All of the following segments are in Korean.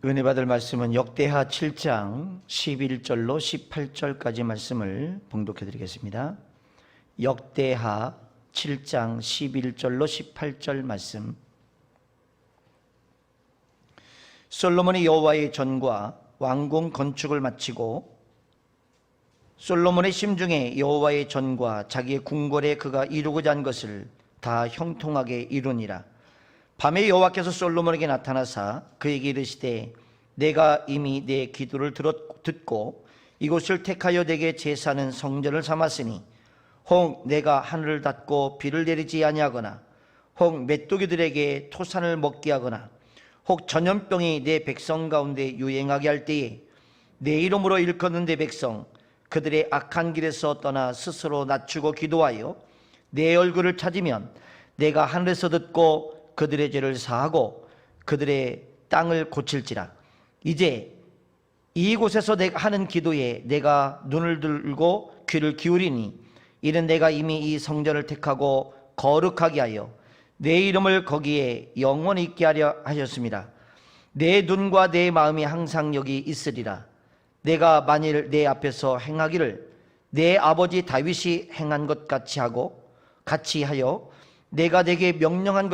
은혜 받을 말씀은 역대하 7장 11절로 18절까지 말씀을 봉독해 드리겠습니다. 역대하 7장 11절로 18절 말씀. 솔로몬이 여호와의 전과 왕궁 건축을 마치고 솔로몬의 심중에 여호와의 전과 자기의 궁궐에 그가 이루고자 한 것을 다 형통하게 이루니라. 밤에 여호와께서 솔로몬에게 나타나사 그에게 이르시되 내가 이미 내 기도를 듣고 이곳을 택하여 내게 제사하는 성전을 삼았으니 혹 내가 하늘을 닫고 비를 내리지 아니하거나 혹 메뚜기들에게 토산을 먹게 하거나 혹 전염병이 내 백성 가운데 유행하게 할 때에 내 이름으로 일컫는 내 백성 그들의 악한 길에서 떠나 스스로 낮추고 기도하여 내 얼굴을 찾으면 내가 하늘에서 듣고 그들의 죄를 사하고 그들의 땅을 고칠지라. 이제 이곳에서 내가 하는 기도에 내가 눈을 들고 귀를 기울이니 이는 내가 이미 이 성전을 택하고 거룩하게 하여 내 이름을 거기에 영원히 있게 하려 하셨습니다. 내 눈과 내 마음이 항상 여기 있으리라. 내가 만일 내 앞에서 행하기를 내 아버지 다윗이 행한 것 같이 하여 내가 내게 명령한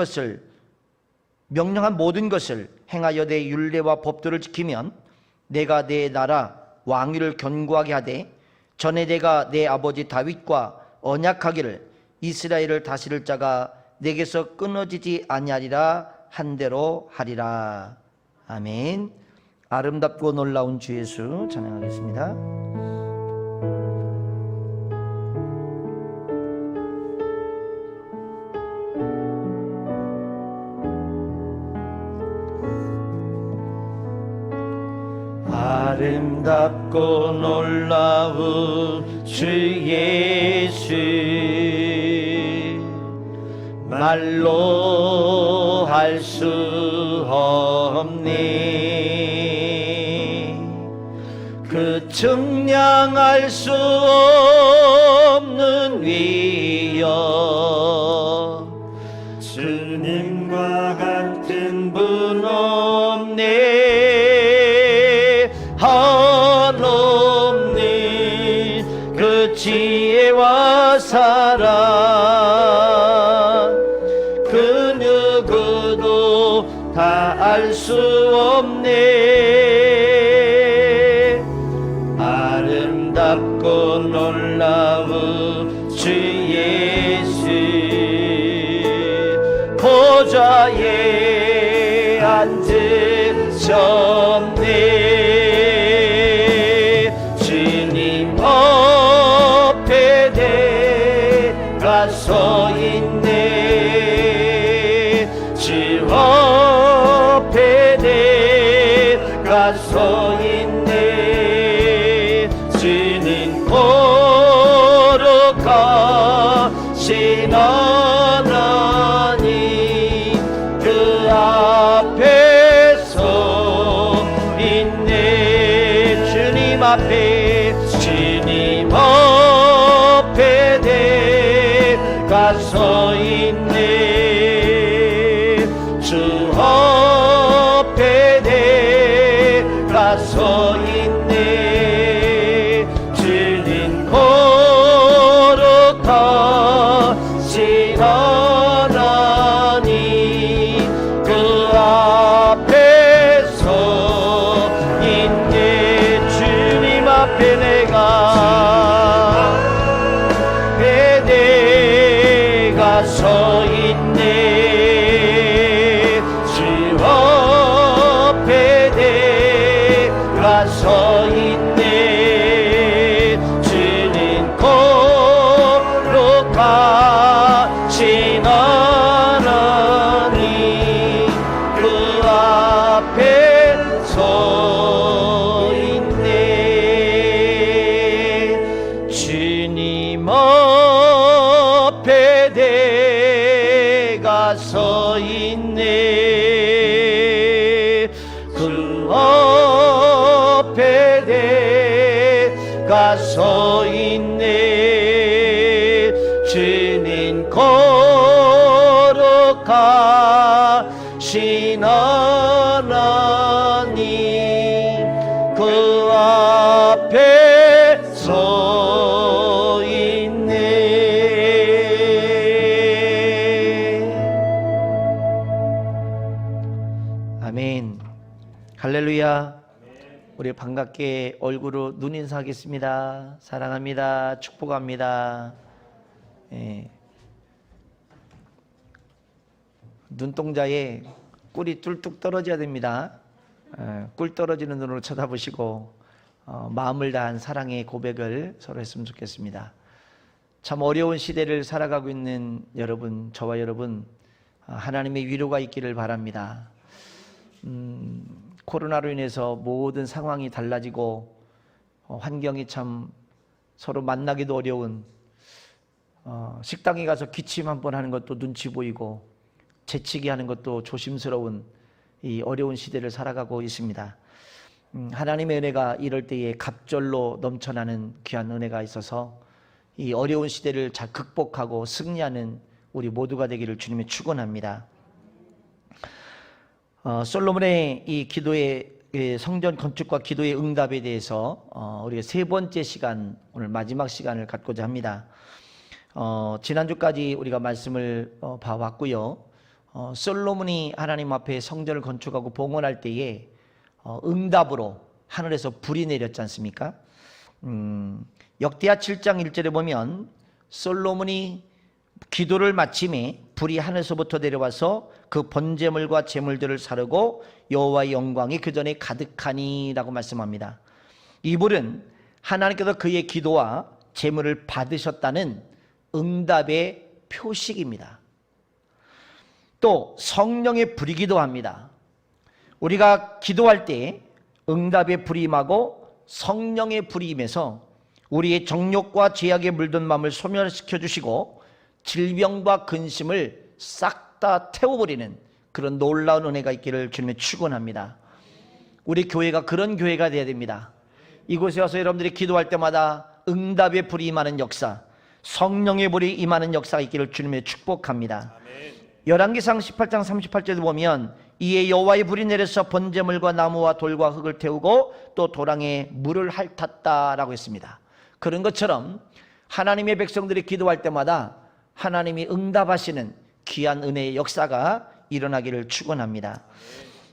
모든 것을 행하여 내 율례와 법도를 지키면 내가 내 나라 왕위를 견고하게 하되 전에 내가 내 아버지 다윗과 언약하기를 이스라엘을 다스릴 자가 내게서 끊어지지 아니하리라 한 대로 하리라. 아멘. 아름답고 놀라운 주 예수 찬양하겠습니다. 아름답고 놀라운 주 예수 말로 할 수 없네. 그 측량할 수 없는 위엄 주님과 같은 분 없네. 한없는 그 지혜와 사랑 그 누구도 다 알 수 없네. 아름답고 놀라운 주 예수 보좌에 앉으셨네. 주님 앞에 내가 서 있네. 주 앞에 내가 서 있네. 주는 거룩하신 하나님 그 앞에 서 있네. 주님 앞에 내가 서 있네. 주 앞에 내가 서 있네. 주는 거룩하신 하나님 그 앞에 서 있네. 주님 앞에 내가 서 있네. 주 앞에 내가 서 있네. 주는 거룩하신 하나님 그 앞에 서 있네. 주님 앞에 내가 서 있네. 그 앞에 내가 서 있네. 주는 거룩하신 하나님 아멘. 할렐루야. 우리 반갑게 얼굴로 눈인사하겠습니다. 사랑합니다. 축복합니다. 예. 눈동자에 꿀이 뚝뚝 떨어져야 됩니다. 꿀 떨어지는 눈으로 쳐다보시고 마음을 다한 사랑의 고백을 서로 했으면 좋겠습니다. 참 어려운 시대를 살아가고 있는 여러분, 저와 여러분, 하나님의 위로가 있기를 바랍니다. 코로나로 인해서 모든 상황이 달라지고 환경이 참 서로 만나기도 어려운, 식당에 가서 기침 한번 하는 것도 눈치 보이고 재치기 하는 것도 조심스러운 이 어려운 시대를 살아가고 있습니다. 하나님의 은혜가 이럴 때에 갑절로 넘쳐나는 귀한 은혜가 있어서 이 어려운 시대를 잘 극복하고 승리하는 우리 모두가 되기를 주님의 축원합니다. 솔로몬의 이 기도의 성전 건축과 기도의 응답에 대해서 우리가 세 번째 시간, 오늘 마지막 시간을 갖고자 합니다. 지난주까지 우리가 말씀을 봐왔고요. 솔로몬이 하나님 앞에 성전을 건축하고 봉헌할 때에 응답으로 하늘에서 불이 내렸지 않습니까? 역대하 7장 1절에 보면 솔로몬이 기도를 마침에 불이 하늘에서부터 내려와서 그 번제물과 제물들을 사르고 여호와의 영광이 그 전에 가득하니 라고 말씀합니다. 이 불은 하나님께서 그의 기도와 제물을 받으셨다는 응답의 표식입니다. 또 성령의 불이기도 합니다. 우리가 기도할 때 응답의 불이 임하고 성령의 불이 임해서 우리의 정욕과 죄악에 물든 마음을 소멸시켜 주시고 질병과 근심을 싹 다 태워버리는 그런 놀라운 은혜가 있기를 주님의 축원합니다. 우리 교회가 그런 교회가 되어야 됩니다. 이곳에 와서 여러분들이 기도할 때마다 응답의 불이 임하는 역사, 성령의 불이 임하는 역사가 있기를 주님의 축복합니다. 열왕기상 18장 38절에 보면 이에 여호와의 불이 내려서 번제물과 나무와 돌과 흙을 태우고 또 도랑에 물을 핥았다라고 했습니다. 그런 것처럼 하나님의 백성들이 기도할 때마다 하나님이 응답하시는 귀한 은혜의 역사가 일어나기를 축원합니다.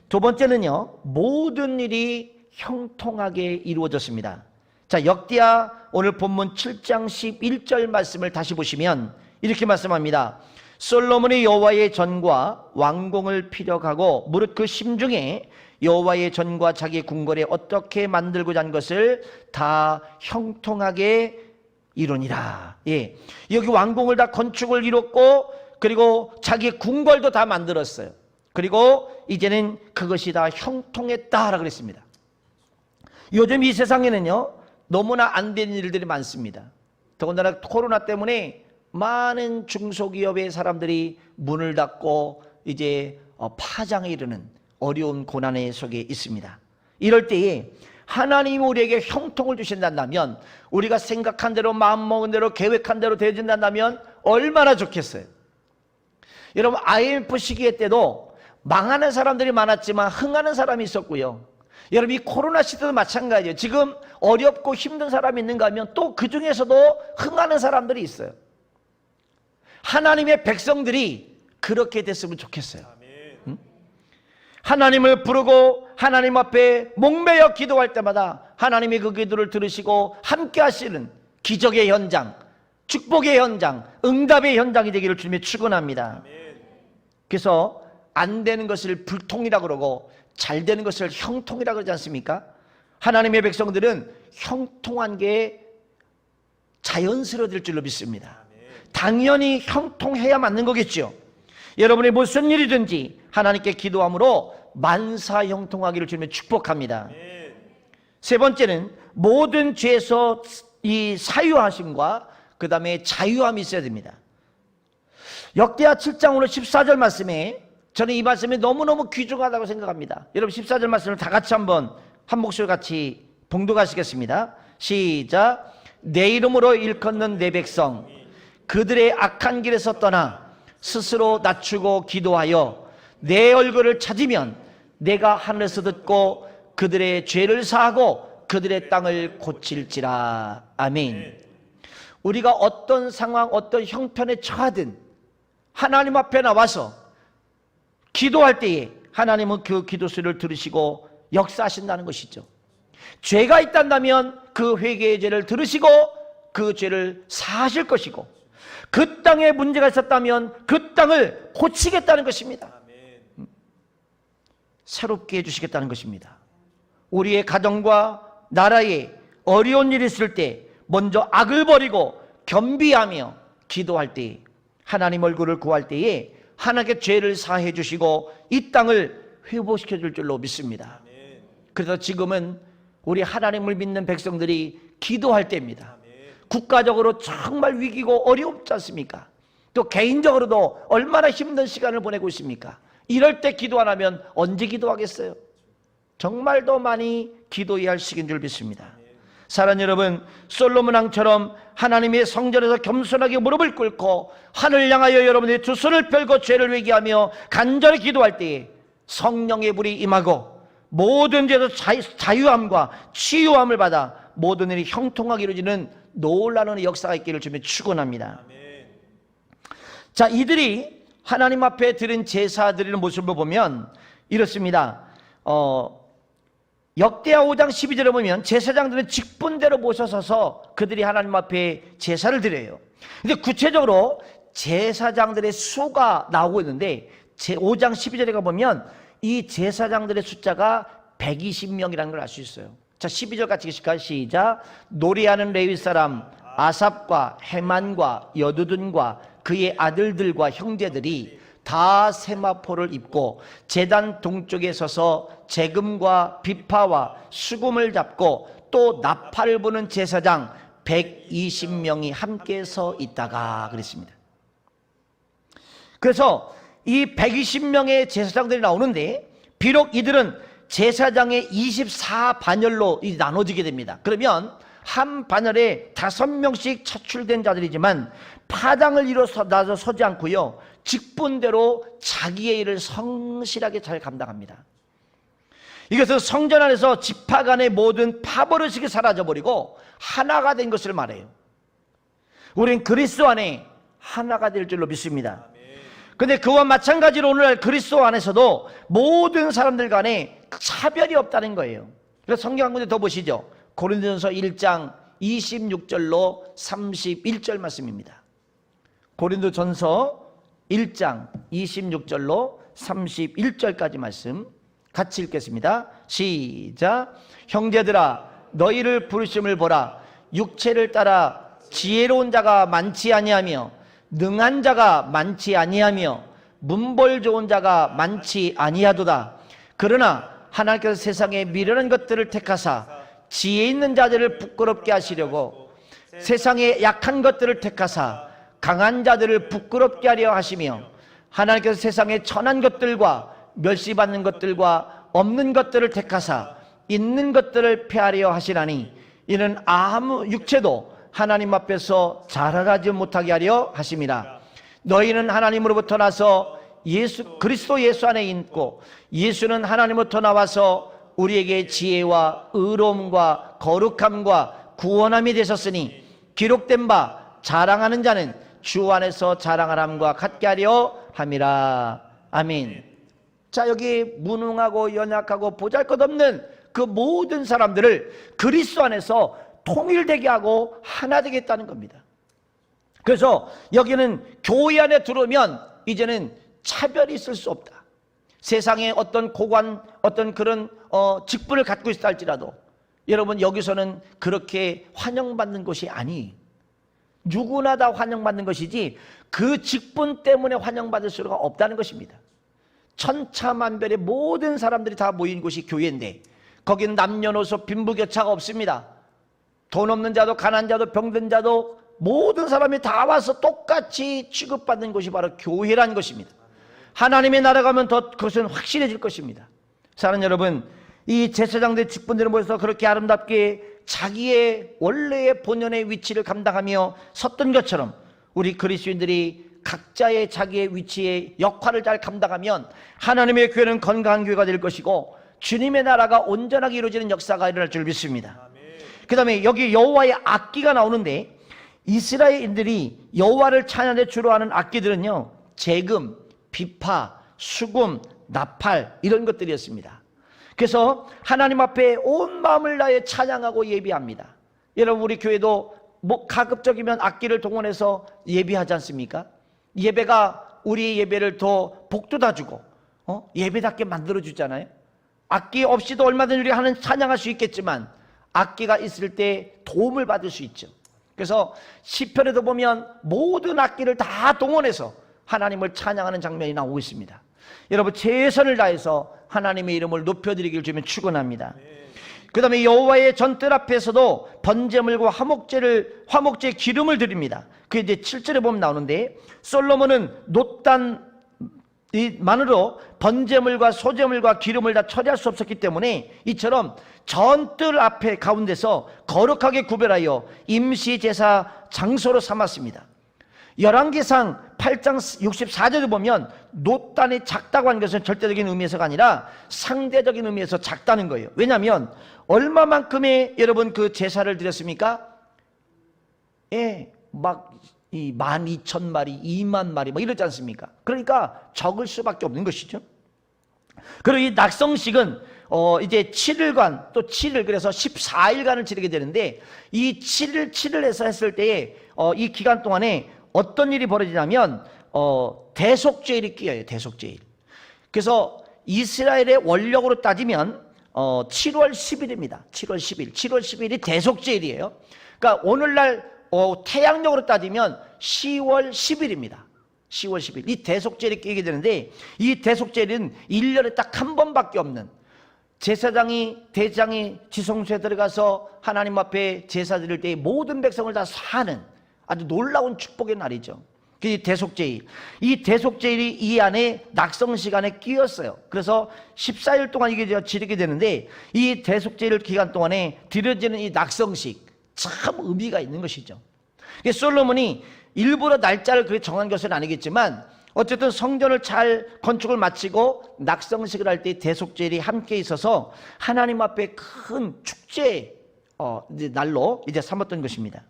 두 번째는요, 모든 일이 형통하게 이루어졌습니다. 자, 역대하 오늘 본문 7장 11절 말씀을 다시 보시면 이렇게 말씀합니다. 솔로몬이 여호와의 전과 왕궁을 피력하고 무릇 그 심중에 여호와의 전과 자기의 궁궐에 어떻게 만들고자 한 것을 다 형통하게 이루니라. 예, 여기 왕궁을 다 건축을 이뤘고 그리고 자기의 궁궐도 다 만들었어요. 그리고 이제는 그것이 다 형통했다라고 그랬습니다. 요즘 이 세상에는요, 너무나 안 되는 일들이 많습니다. 더군다나 코로나 때문에 많은 중소기업의 사람들이 문을 닫고 이제 파장에 이르는 어려운 고난의 속에 있습니다. 이럴 때에 하나님이 우리에게 형통을 주신다면, 우리가 생각한 대로 마음먹은 대로 계획한 대로 되어진다면 얼마나 좋겠어요. 여러분, IMF 시기에 때도 망하는 사람들이 많았지만 흥하는 사람이 있었고요. 여러분, 이 코로나 시대도 마찬가지예요. 지금 어렵고 힘든 사람이 있는가 하면 또 그 중에서도 흥하는 사람들이 있어요. 하나님의 백성들이 그렇게 됐으면 좋겠어요. 하나님을 부르고 하나님 앞에 목매여 기도할 때마다 하나님이 그 기도를 들으시고 함께 하시는 기적의 현장, 축복의 현장, 응답의 현장이 되기를 주님의 축원합니다. 그래서 안 되는 것을 불통이라고 그러고 잘 되는 것을 형통이라고 그러지 않습니까? 하나님의 백성들은 형통한 게 자연스러워질 줄로 믿습니다. 당연히 형통해야 맞는 거겠죠. 여러분이 무슨 일이든지 하나님께 기도함으로 만사 형통하기를 주님의 축복합니다. 세 번째는 모든 죄에서 이 사유하심과 그 다음에 자유함이 있어야 됩니다. 역대하 7장 오늘 14절 말씀에 저는 이 말씀이 너무너무 귀중하다고 생각합니다. 여러분 14절 말씀을 다 같이 한번 한 목소리 같이 봉독하시겠습니다. 시작. 내 이름으로 일컫는 내 백성 그들의 악한 길에서 떠나 스스로 낮추고 기도하여 내 얼굴을 찾으면 내가 하늘에서 듣고 그들의 죄를 사하고 그들의 땅을 고칠지라. 아멘. 우리가 어떤 상황, 어떤 형편에 처하든 하나님 앞에 나와서 기도할 때에 하나님은 그 기도 소리를 들으시고 역사하신다는 것이죠. 죄가 있단다면 그 회개의 죄를 들으시고 그 죄를 사하실 것이고, 그 땅에 문제가 있었다면 그 땅을 고치겠다는 것입니다. 새롭게 해주시겠다는 것입니다. 우리의 가정과 나라에 어려운 일이 있을 때 먼저 악을 버리고 겸비하며 기도할 때, 하나님 얼굴을 구할 때에 하나님께 죄를 사해 주시고 이 땅을 회복시켜 줄 줄로 믿습니다. 그래서 지금은 우리 하나님을 믿는 백성들이 기도할 때입니다. 국가적으로 정말 위기고 어렵지 않습니까? 또 개인적으로도 얼마나 힘든 시간을 보내고 있습니까? 이럴 때 기도 안 하면 언제 기도하겠어요? 정말 더 많이 기도해야 할 시기인 줄 믿습니다. 사랑하는 여러분, 솔로몬 왕처럼 하나님의 성전에서 겸손하게 무릎을 꿇고 하늘 향하여 여러분의 두 손을 펼고 죄를 회개하며 간절히 기도할 때에 성령의 불이 임하고 모든 죄에서 자유함과 치유함을 받아 모든 일이 형통하게 이루어지는 놀라운 역사가 있기를 주며 축원합니다. 자, 이들이 하나님 앞에 드린 제사 드리는 모습을 보면 이렇습니다. 역대하 5장 12절에 보면 제사장들은 직분대로 모셔서서 그들이 하나님 앞에 제사를 드려요. 근데 구체적으로 제사장들의 수가 나오고 있는데 5장 12절에 가보면 이 제사장들의 숫자가 120명이라는 걸 알 수 있어요. 자, 12절 같이 읽으실까요? 시작. 노래하는 레위 사람 아삽과 헤만과 여두둔과 그의 아들들과 형제들이 다 세마포를 입고 제단 동쪽에 서서 재금과 비파와 수금을 잡고 또 나팔을 부는 제사장 120명이 함께 서 있다가 그랬습니다. 그래서 이 120명의 제사장들이 나오는데 비록 이들은 제사장의 24반열로 나눠지게 됩니다. 그러면 한 반열에 5명씩 차출된 자들이지만 파당을 이뤄서 나서 서지 않고요, 직분대로 자기의 일을 성실하게 잘 감당합니다. 이것은 성전 안에서 지파 간의 모든 파버릇이 사라져버리고 하나가 된 것을 말해요. 우리는 그리스도 안에 하나가 될 줄로 믿습니다. 그런데 그와 마찬가지로 오늘날 그리스도 안에서도 모든 사람들 간에 차별이 없다는 거예요. 그래서 성경 한 군데 더 보시죠. 고린도전서 1장 26절로 31절 말씀입니다. 고린도전서 1장 26절로 31절까지 말씀 같이 읽겠습니다. 시작. 형제들아, 너희를 부르심을 보라. 육체를 따라 지혜로운 자가 많지 아니하며 능한 자가 많지 아니하며 문벌 좋은 자가 많지 아니하도다. 그러나 하나님께서 세상에 미련한 것들을 택하사 지혜 있는 자들을 부끄럽게 하시려고 세상에 약한 것들을 택하사 강한 자들을 부끄럽게 하려 하시며 하나님께서 세상에 천한 것들과 멸시받는 것들과 없는 것들을 택하사 있는 것들을 폐하려 하시나니 이는 아무 육체도 하나님 앞에서 자라가지 못하게 하려 하심이라. 너희는 하나님으로부터 나서 그리스도 예수 안에 있고 예수는 하나님으로부터 나와서 우리에게 지혜와 의로움과 거룩함과 구원함이 되셨으니 기록된 바 자랑하는 자는 주 안에서 자랑하람과 같게 하려 함이라. 아멘. 자, 여기 무능하고 연약하고 보잘것없는 그 모든 사람들을 그리스도 안에서 통일되게 하고 하나 되겠다는 겁니다. 그래서 여기는 교회 안에 들어오면 이제는 차별이 있을 수 없다. 세상에 어떤 고관, 어떤 그런 직분을 갖고 있다 할지라도 여러분 여기서는 그렇게 환영받는 것이 아니, 누구나 다 환영받는 것이지 그 직분 때문에 환영받을 수가 없다는 것입니다. 천차만별의 모든 사람들이 다 모인 곳이 교회인데 거기는 남녀노소 빈부격차가 없습니다. 돈 없는 자도 가난한 자도 병든 자도 모든 사람이 다 와서 똑같이 취급받는 곳이 바로 교회라는 것입니다. 하나님의 나라 가면 더 그것은 확실해질 것입니다. 사랑하는 여러분, 이 제사장들 직분들을 모여서 그렇게 아름답게 자기의 원래의 본연의 위치를 감당하며 섰던 것처럼 우리 그리스도인들이 각자의 자기의 위치의 역할을 잘 감당하면 하나님의 교회는 건강한 교회가 될 것이고 주님의 나라가 온전하게 이루어지는 역사가 일어날 줄 믿습니다. 그 다음에 여기 여호와의 악기가 나오는데 이스라엘인들이 여호와를 찬양에 주로 하는 악기들은요, 재금, 비파, 수금, 나팔 이런 것들이었습니다. 그래서 하나님 앞에 온 마음을 다해 찬양하고 예배합니다. 여러분 우리 교회도 뭐 가급적이면 악기를 동원해서 예배하지 않습니까? 예배가 우리 예배를 더 복돋아주고 예배답게 만들어주잖아요. 악기 없이도 얼마든지 우리가 하는 찬양할 수 있겠지만 악기가 있을 때 도움을 받을 수 있죠. 그래서 시편에도 보면 모든 악기를 다 동원해서 하나님을 찬양하는 장면이 나오고 있습니다. 여러분 최선을 다해서 하나님의 이름을 높여드리길 주면 축원합니다. 그 다음에 여호와의 전뜰 앞에서도 번제물과 화목제 기름을 드립니다. 그게 이제 7절에 보면 나오는데, 솔로몬은 놋단만으로 번제물과 소제물과 기름을 다 처리할 수 없었기 때문에 이처럼 전뜰 앞에 가운데서 거룩하게 구별하여 임시제사 장소로 삼았습니다. 열왕기상 8장 64절에 보면 놋단이 작다고 하는 것은 절대적인 의미에서가 아니라 상대적인 의미에서 작다는 거예요. 왜냐하면 얼마만큼의 여러분 그 제사를 드렸습니까? 막 12,000마리, 2만 마리 뭐 이러지 않습니까? 그러니까 적을 수밖에 없는 것이죠. 그리고 이 낙성식은 이제 7일간 또 7일, 그래서 14일간을 지르게 되는데, 이 7일 해서 했을 때에 이 기간 동안에 어떤 일이 벌어지냐면 대속죄일이 끼어요. 대속죄일. 그래서 이스라엘의 원력으로 따지면 7월 10일입니다. 7월 10일. 7월 10일이 대속죄일이에요. 그러니까 오늘날 태양력으로 따지면 10월 10일입니다. 10월 10일. 이 대속죄일이 끼게 되는데, 이 대속죄일은 1년에 딱 한 번밖에 없는, 제사장이 대장이 지성소에 들어가서 하나님 앞에 제사 드릴 때 모든 백성을 다 사는 아주 놀라운 축복의 날이죠. 그 대속죄일. 이 대속죄일이 이 안에 낙성시간에 끼었어요. 그래서 14일 동안 이게 지르게 되는데, 이 대속죄일 기간 동안에 드려지는 이 낙성식 참 의미가 있는 것이죠. 솔로몬이 일부러 날짜를 그렇게 정한 것은 아니겠지만 어쨌든 성전을 잘 건축을 마치고 낙성식을 할 때 대속죄일이 함께 있어서 하나님 앞에 큰 축제 날로 이제 삼았던 것입니다.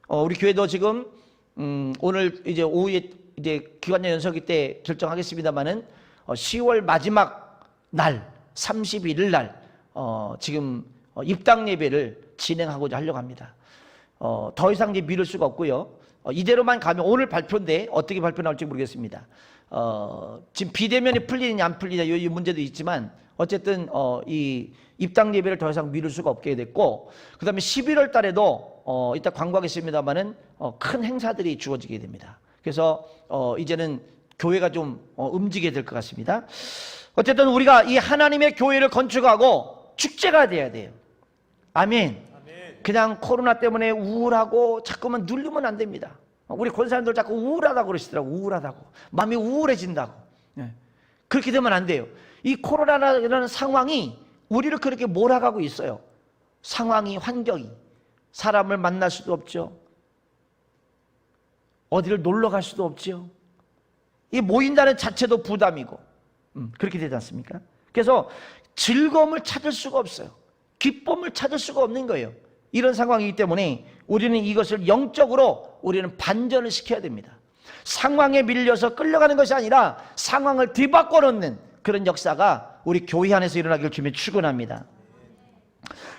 우리 교회도 지금 오늘 이제 오후에 이제 기관장 연석회 때 결정하겠습니다만은 10월 마지막 날 31일 날 지금 입당 예배를 진행하고자 하려고 합니다. 더 이상 이제 미룰 수가 없고요. 이대로만 가면 오늘 발표인데 어떻게 발표 나올지 모르겠습니다. 지금 비대면이 풀리느냐 안 풀리냐 이 문제도 있지만 어쨌든 이 입당 예배를 더 이상 미룰 수가 없게 됐고, 그 다음에 11월 달에도 이따 광고하겠습니다만은 큰 행사들이 주어지게 됩니다. 그래서 이제는 교회가 좀 움직이게 될 것 같습니다. 어쨌든 우리가 이 하나님의 교회를 건축하고 축제가 돼야 돼요. 아멘. 그냥 코로나 때문에 우울하고 자꾸만 눌리면 안 됩니다. 우리 권사님들 자꾸 우울하다고 그러시더라고. 우울하다고. 마음이 우울해진다고. 그렇게 되면 안 돼요. 이 코로나라는 상황이 우리를 그렇게 몰아가고 있어요. 상황이, 환경이. 사람을 만날 수도 없죠. 어디를 놀러 갈 수도 없죠. 이 모인다는 자체도 부담이고 그렇게 되지 않습니까? 그래서 즐거움을 찾을 수가 없어요. 기쁨을 찾을 수가 없는 거예요. 이런 상황이기 때문에 우리는 이것을 영적으로 우리는 반전을 시켜야 됩니다. 상황에 밀려서 끌려가는 것이 아니라 상황을 뒤바꿔 놓는 그런 역사가 우리 교회 안에서 일어나길 주며 축원합니다.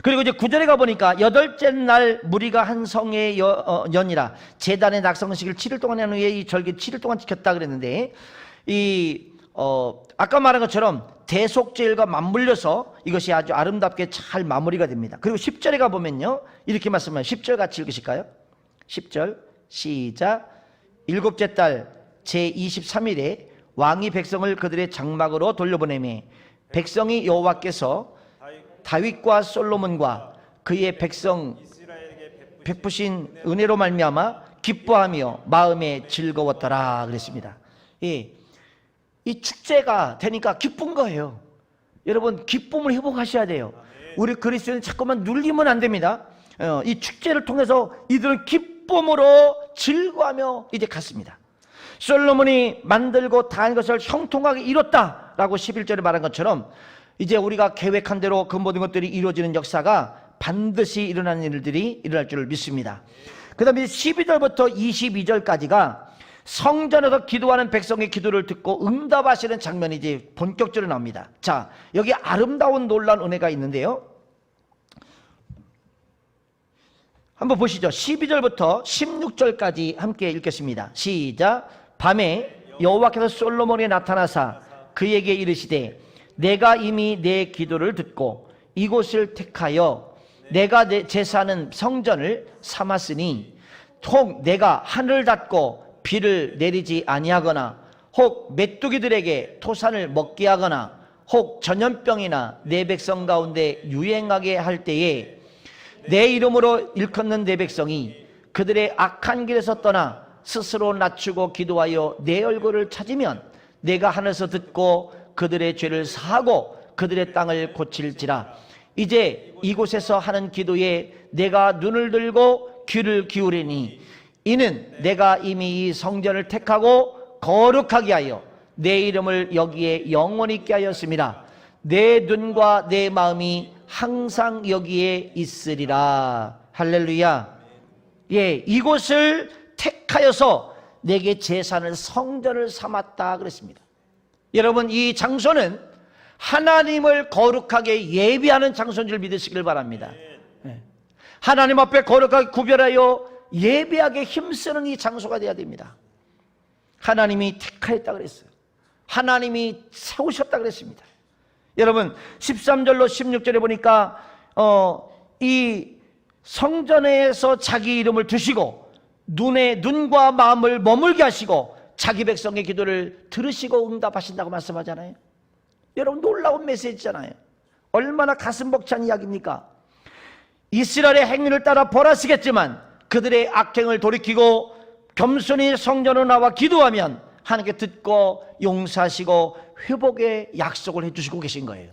그리고 이제 9절에 가보니까 8째 날 무리가 한 성에 연이라 제단의 낙성식을 7일 동안 한 후에 이 절기 7일 동안 지켰다 그랬는데, 아까 말한 것처럼 대속죄일과 맞물려서 이것이 아주 아름답게 잘 마무리가 됩니다. 그리고 10절에 가보면요 이렇게 말씀해요. 10절 같이 읽으실까요? 10절 시작. 7째 달 제23일에 왕이 백성을 그들의 장막으로 돌려보내매 백성이 여호와께서 다윗과 솔로몬과 그의 백성 베푸신 은혜로 말미암아 기뻐하며 마음에 즐거웠더라 그랬습니다. 이 축제가 되니까 기쁜 거예요. 여러분 기쁨을 회복하셔야 돼요. 우리 그리스도인은 자꾸만 눌리면 안 됩니다. 이 축제를 통해서 이들은 기쁨으로 즐거워하며 이제 갔습니다. 솔로몬이 만들고 다 한 것을 형통하게 이뤘다라고 11절에 말한 것처럼 이제 우리가 계획한 대로 그 모든 것들이 이루어지는 역사가 반드시 일어나는 일들이 일어날 줄 믿습니다. 그 다음에 12절부터 22절까지가 성전에서 기도하는 백성의 기도를 듣고 응답하시는 장면이 이제 본격적으로 나옵니다. 자, 여기 아름다운 놀라운 은혜가 있는데요. 한번 보시죠. 12절부터 16절까지 함께 읽겠습니다. 시작. 밤에 여호와께서 솔로몬에 나타나사 그에게 이르시되 내가 이미 내 기도를 듣고 이곳을 택하여 내가 내 제사하는 성전을 삼았으니 혹 내가 하늘을 닫고 비를 내리지 아니하거나 혹 메뚜기들에게 토산을 먹게 하거나 혹 전염병이나 내 백성 가운데 유행하게 할 때에 내 이름으로 일컫는 내 백성이 그들의 악한 길에서 떠나 스스로 낮추고 기도하여 내 얼굴을 찾으면 내가 하늘에서 듣고 그들의 죄를 사하고 그들의 땅을 고칠지라. 이제 이곳에서 하는 기도에 내가 눈을 들고 귀를 기울이니 이는 내가 이미 이 성전을 택하고 거룩하게 하여 내 이름을 여기에 영원히 있게 하였습니다. 내 눈과 내 마음이 항상 여기에 있으리라. 할렐루야. 예, 이곳을 택하여서 내게 제사는 성전을 삼았다 그랬습니다. 여러분, 이 장소는 하나님을 거룩하게 예비하는 장소인 줄 믿으시길 바랍니다. 예. 하나님 앞에 거룩하게 구별하여 예배하게 힘쓰는 이 장소가 되어야 됩니다. 하나님이 택하였다 그랬어요. 하나님이 세우셨다 그랬습니다. 여러분, 13절로 16절에 보니까 이 성전에서 자기 이름을 두시고 눈과 마음을 머물게 하시고 자기 백성의 기도를 들으시고 응답하신다고 말씀하잖아요. 여러분, 놀라운 메시지잖아요. 얼마나 가슴 벅찬 이야기입니까? 이스라엘의 행위를 따라 벌하시겠지만 그들의 악행을 돌이키고 겸손히 성전으로 나와 기도하면 하나님께 듣고 용서하시고 회복의 약속을 해주시고 계신 거예요.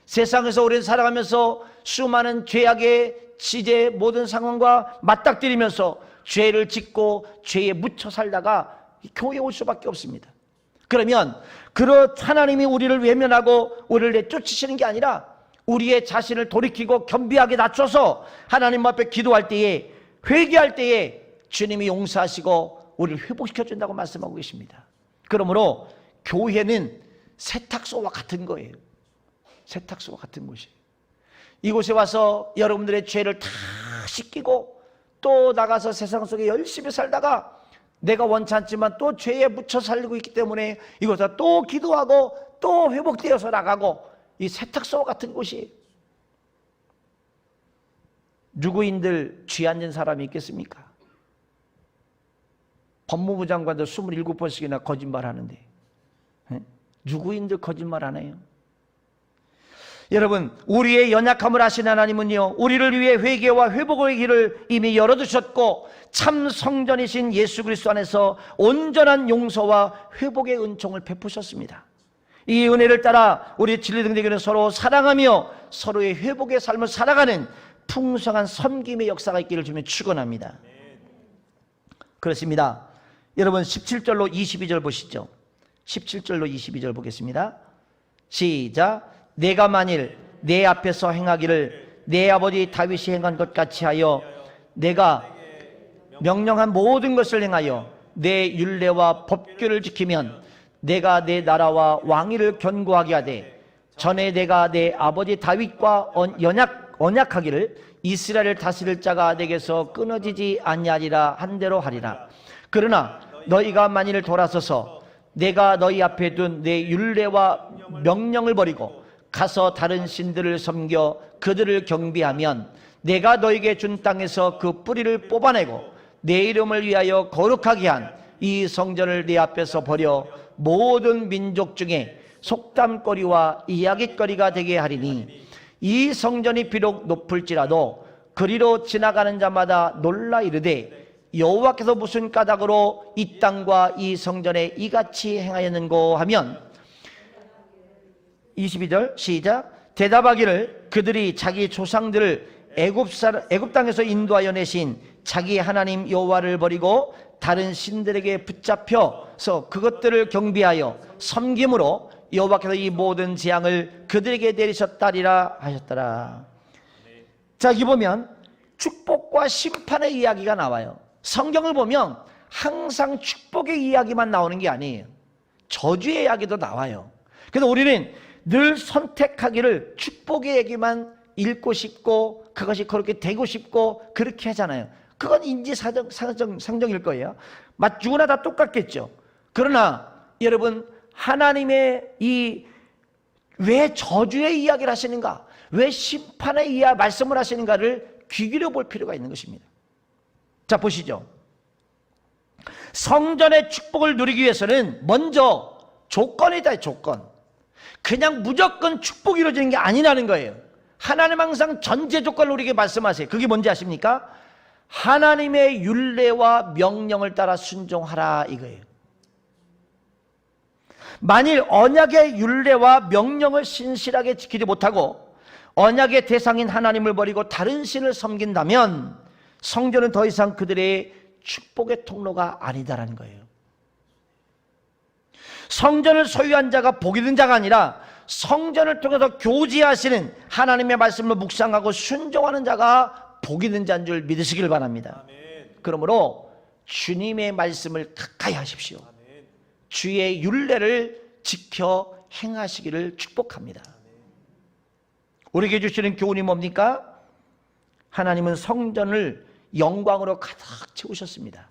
세상에서 우리는 살아가면서 수많은 죄악의 시제 모든 상황과 맞닥뜨리면서 죄를 짓고 죄에 묻혀 살다가 교회에 올 수밖에 없습니다. 그러면 하나님이 우리를 외면하고 우리를 내쫓으시는 게 아니라 우리의 자신을 돌이키고 겸비하게 낮춰서 하나님 앞에 기도할 때에, 회개할 때에 주님이 용서하시고 우리를 회복시켜준다고 말씀하고 계십니다. 그러므로 교회는 세탁소와 같은 거예요. 세탁소와 같은 곳이에요. 이곳에 와서 여러분들의 죄를 다 씻기고 또 나가서 세상 속에 열심히 살다가 내가 원치 않지만 또 죄에 묻혀 살고 있기 때문에 이곳에 또 기도하고 또 회복되어서 나가고, 이 세탁소와 같은 곳이에요. 누구인들 죄 안 진 사람이 있겠습니까? 법무부 장관도 27번씩이나 거짓말하는데 누구인들 거짓말 안 해요? 여러분, 우리의 연약함을 아신 하나님은요, 우리를 위해 회개와 회복의 길을 이미 열어두셨고 참 성전이신 예수 그리스도 안에서 온전한 용서와 회복의 은총을 베푸셨습니다. 이 은혜를 따라 우리 진리등대교는 서로 사랑하며 서로의 회복의 삶을 살아가는 풍성한 섬김의 역사가 있기를 주님 축원합니다. 그렇습니다. 여러분, 17절로 22절 보시죠. 17절로 22절 보겠습니다. 시작. 내가 만일 내 앞에서 행하기를 내 아버지 다윗이 행한 것 같이 하여 내가 명령한 모든 것을 행하여 내 율례와 법규를 지키면 내가 내 나라와 왕위를 견고하게 하되 전에 내가 내 아버지 다윗과 언약하기를 이스라엘을 다스릴 자가 내게서 끊어지지 아니하리라 한 대로 하리라. 그러나 너희가 만일 돌아서서 내가 너희 앞에 둔 내 율례와 명령을 버리고 가서 다른 신들을 섬겨 그들을 경배하면 내가 너에게 준 땅에서 그 뿌리를 뽑아내고 내 이름을 위하여 거룩하게 한 이 성전을 내 앞에서 버려 모든 민족 중에 속담거리와 이야깃거리가 되게 하리니 이 성전이 비록 높을지라도 그리로 지나가는 자마다 놀라 이르되 여호와께서 무슨 까닭으로 이 땅과 이 성전에 이같이 행하였는고 하면 22절 시작. 대답하기를 그들이 자기 조상들을 애굽 땅에서 인도하여 내신 자기 하나님 여호와를 버리고 다른 신들에게 붙잡혀서 그것들을 경배하여 섬김으로 여호와께서 이 모든 재앙을 그들에게 내리셨다리라 하셨더라. 자, 여기 보면 축복과 심판의 이야기가 나와요. 성경을 보면 항상 축복의 이야기만 나오는 게 아니에요. 저주의 이야기도 나와요. 그래서 우리는 늘 선택하기를 축복의 얘기만 읽고 싶고 그것이 그렇게 되고 싶고 그렇게 하잖아요. 그건 인지상정일 거예요. 누구나 다 똑같겠죠. 그러나 여러분, 하나님의 왜 저주의 이야기를 하시는가, 왜 심판의 말씀을 하시는가를 귀 기울여 볼 필요가 있는 것입니다. 자, 보시죠. 성전의 축복을 누리기 위해서는 먼저 조건이다. 조건. 그냥 무조건 축복이 이루어지는 게 아니라는 거예요. 하나님 항상 전제 조건을 우리에게 말씀하세요. 그게 뭔지 아십니까? 하나님의 율례와 명령을 따라 순종하라, 이거예요. 만일 언약의 율례와 명령을 신실하게 지키지 못하고 언약의 대상인 하나님을 버리고 다른 신을 섬긴다면 성전은 더 이상 그들의 축복의 통로가 아니다라는 거예요. 성전을 소유한 자가 복이 든 자가 아니라 성전을 통해서 교제하시는 하나님의 말씀을 묵상하고 순종하는 자가 복이 든 자인 줄 믿으시길 바랍니다. 아멘. 그러므로 주님의 말씀을 가까이 하십시오. 아멘. 주의 율례를 지켜 행하시기를 축복합니다. 아멘. 우리에게 주시는 교훈이 뭡니까? 하나님은 성전을 영광으로 가득 채우셨습니다.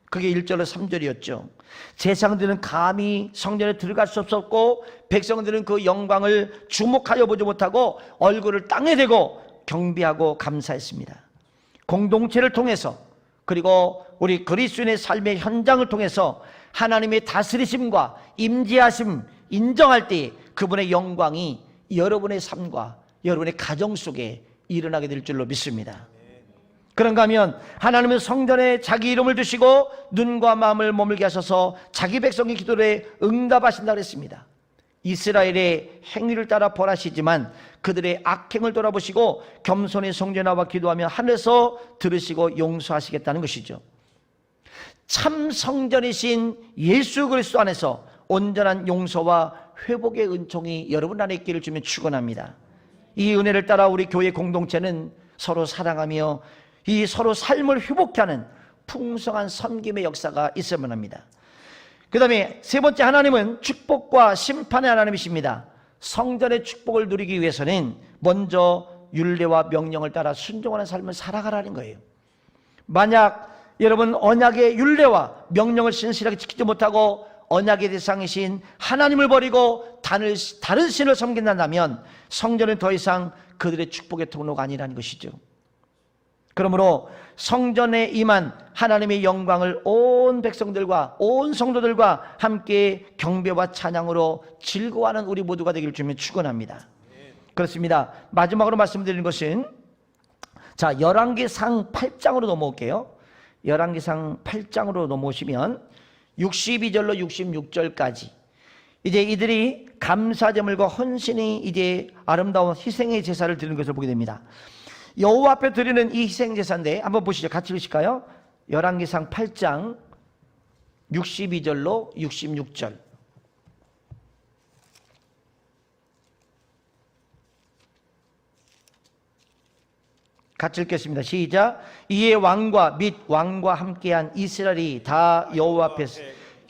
그게 1절로 3절이었죠. 제사장들은 감히 성전에 들어갈 수 없었고 백성들은 그 영광을 주목하여 보지 못하고 얼굴을 땅에 대고 경배하고 감사했습니다. 공동체를 통해서, 그리고 우리 그리스도인의 삶의 현장을 통해서 하나님의 다스리심과 임재하심 인정할 때 그분의 영광이 여러분의 삶과 여러분의 가정 속에 일어나게 될 줄로 믿습니다. 그런가 하면 하나님은 성전에 자기 이름을 두시고 눈과 마음을 머물게 하셔서 자기 백성의 기도에 응답하신다고 했습니다. 이스라엘의 행위를 따라 벌하시지만 그들의 악행을 돌아보시고 겸손히 성전에 나와 기도하며 하늘에서 들으시고 용서하시겠다는 것이죠. 참 성전이신 예수 그리스도 안에서 온전한 용서와 회복의 은총이 여러분 안에 있기를 주며 축원합니다. 이 은혜를 따라 우리 교회 공동체는 서로 사랑하며 이 서로 삶을 회복케 하는 풍성한 섬김의 역사가 있어야만 합니다. 그 다음에 세 번째, 하나님은 축복과 심판의 하나님이십니다. 성전의 축복을 누리기 위해서는 먼저 율례와 명령을 따라 순종하는 삶을 살아가라는 거예요. 만약 여러분 언약의 율례와 명령을 신실하게 지키지 못하고 언약의 대상이신 하나님을 버리고 다른 신을 섬긴다면 성전은 더 이상 그들의 축복의 통로가 아니라는 것이죠. 그러므로 성전에 임한 하나님의 영광을 온 백성들과 온 성도들과 함께 경배와 찬양으로 즐거워하는 우리 모두가 되기를 주며 축원합니다. 그렇습니다. 마지막으로 말씀드리는 것은, 자, 열왕기상 8장으로 넘어올게요. 열왕기상 8장으로 넘어오시면 62절로 66절까지 이제 이들이 감사제물과 헌신이 이제 아름다운 희생의 제사를 드리는 것을 보게 됩니다. 여호와 앞에 드리는 이 희생제사인데 한번 보시죠. 같이 읽으실까요? 열왕기상 8장 62절로 66절. 같이 읽겠습니다. 시작. 이에 왕과 및 왕과 함께한 이스라엘이 다 여호와 앞에서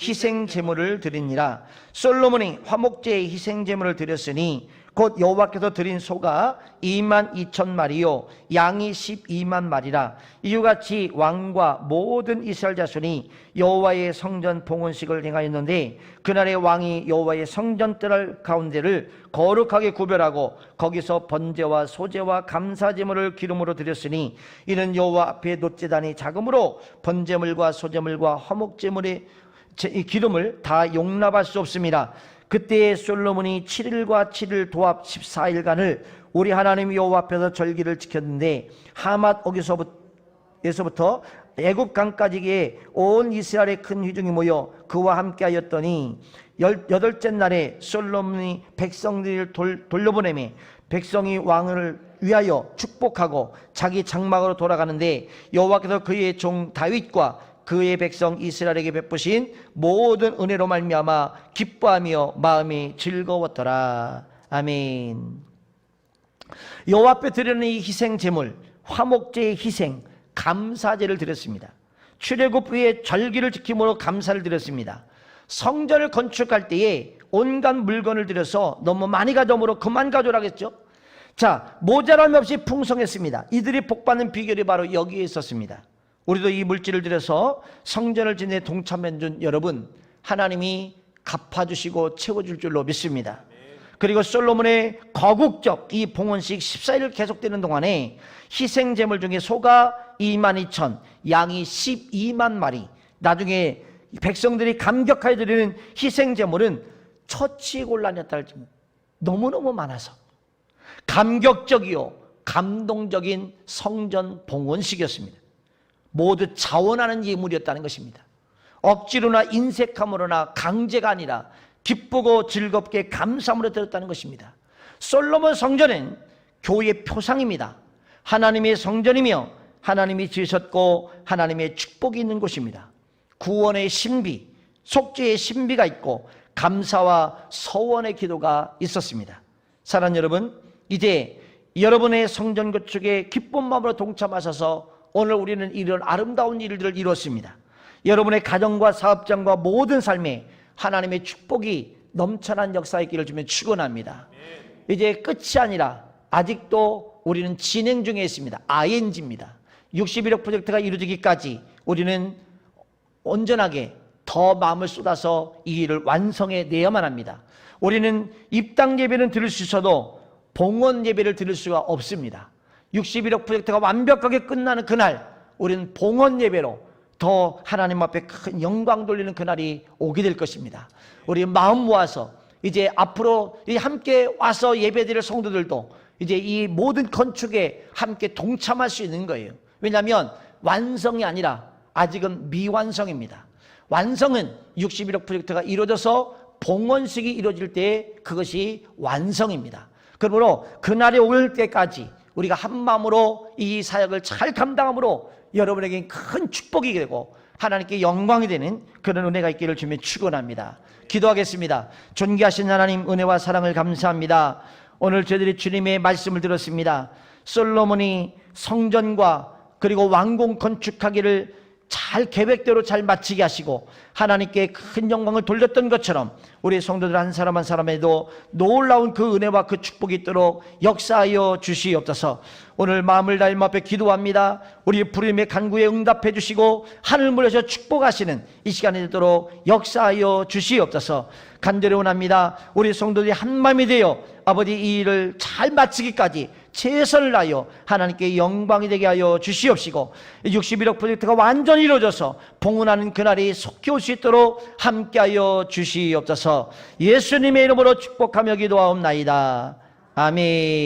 희생 제물을 드리니라. 솔로몬이 화목제의 희생 제물을 드렸으니 곧 여호와께서 드린 소가 22,000마리요 양이 12만 마리라. 이유같이 왕과 모든 이스라엘 자손이 여호와의 성전 봉헌식을 행하였는데 그날의 왕이 여호와의 성전뜰 가운데를 거룩하게 구별하고 거기서 번제와 소제와 감사제물을 기름으로 드렸으니 이는 여호와 앞에 놋제단이 작으므로 번제물과 소제물과 화목제물의 기름을 다 용납할 수 없습니다. 그때에 솔로몬이 7일과 7일 도합 14일간을 우리 하나님 여호와 앞에서 절기를 지켰는데 하맛 오기서부터 애굽 강까지에 온 이스라엘의 큰 회중이 모여 그와 함께 하였더니 18째 날에 솔로몬이 백성들을 돌려보내매 백성이 왕을 위하여 축복하고 자기 장막으로 돌아가는데 여호와께서 그의 종 다윗과 그의 백성 이스라엘에게 베푸신 모든 은혜로 말미암아 기뻐하며 마음이 즐거웠더라. 아멘. 여호와 앞에 드리는 이 희생 제물, 화목제의 희생, 감사제를 드렸습니다. 출애굽 후에 절기를 지킴으로 감사를 드렸습니다. 성전을 건축할 때에 온갖 물건을 들여서 너무 많이 가져오므로 그만 가져오라겠죠. 자, 모자람이 없이 풍성했습니다. 이들이 복받는 비결이 바로 여기에 있었습니다. 우리도 이 물질을 들여서 성전을 짓는 데 동참해준 여러분, 하나님이 갚아주시고 채워줄 줄로 믿습니다. 그리고 솔로몬의 거국적 이 봉헌식 14일 계속되는 동안에 희생제물 중에 소가 22,000, 양이 12만 마리, 나중에 백성들이 감격하여 드리는 희생제물은 처치곤란이었다 할지모 너무너무 많아서 감격적이요 감동적인 성전 봉헌식이었습니다. 모두 자원하는 예물이었다는 것입니다. 억지로나 인색함으로나 강제가 아니라 기쁘고 즐겁게 감사함으로 드렸다는 것입니다. 솔로몬 성전은 교회의 표상입니다. 하나님의 성전이며 하나님이 지으셨고 하나님의 축복이 있는 곳입니다. 구원의 신비, 속죄의 신비가 있고 감사와 서원의 기도가 있었습니다. 사랑하는 여러분, 이제 여러분의 성전 건축에 기쁜 마음으로 동참하셔서 오늘 우리는 이런 아름다운 일들을 이뤘습니다. 여러분의 가정과 사업장과 모든 삶에 하나님의 축복이 넘쳐난 역사의 길을 주면 축원합니다. 이제 끝이 아니라 아직도 우리는 진행 중에 있습니다. ING입니다. 61억 프로젝트가 이루어지기까지 우리는 온전하게 더 마음을 쏟아서 이 일을 완성해 내야만 합니다. 우리는 입당 예배는 들을 수 있어도 봉헌 예배를 들을 수가 없습니다. 61억 프로젝트가 완벽하게 끝나는 그날 우리는 봉헌 예배로 더 하나님 앞에 큰 영광 돌리는 그날이 오게 될 것입니다. 우리 마음 모아서 이제 앞으로 함께 와서 예배드릴 성도들도 이제 이 모든 건축에 함께 동참할 수 있는 거예요. 왜냐하면 완성이 아니라 아직은 미완성입니다. 완성은 61억 프로젝트가 이루어져서 봉헌식이 이루어질 때 그것이 완성입니다. 그러므로 그날이 올 때까지 우리가 한 마음으로 이 사역을 잘 감당함으로 여러분에게 큰 축복이 되고 하나님께 영광이 되는 그런 은혜가 있기를 주며 축원합니다. 기도하겠습니다. 존귀하신 하나님, 은혜와 사랑을 감사합니다. 오늘 저희들이 주님의 말씀을 들었습니다. 솔로몬이 성전과 그리고 왕궁 건축하기를 잘 계획대로 잘 마치게 하시고 하나님께 큰 영광을 돌렸던 것처럼 우리 성도들 한 사람 한 사람에도 놀라운 그 은혜와 그 축복이 있도록 역사하여 주시옵소서. 오늘 마음을 다해 앞에 기도합니다. 우리 부름의 간구에 응답해 주시고 하늘 물에서 축복하시는 이 시간이 되도록 역사하여 주시옵소서. 간절히 원합니다. 우리 성도들이 한 마음이 되어 아버지 이 일을 잘 마치기까지 최선을 다하여 하나님께 영광이 되게 하여 주시옵시고 61억 프로젝트가 완전히 이루어져서 봉헌하는 그날이 속히 올 수 있도록 함께하여 주시옵소서. 예수님의 이름으로 축복하며 기도하옵나이다. 아멘.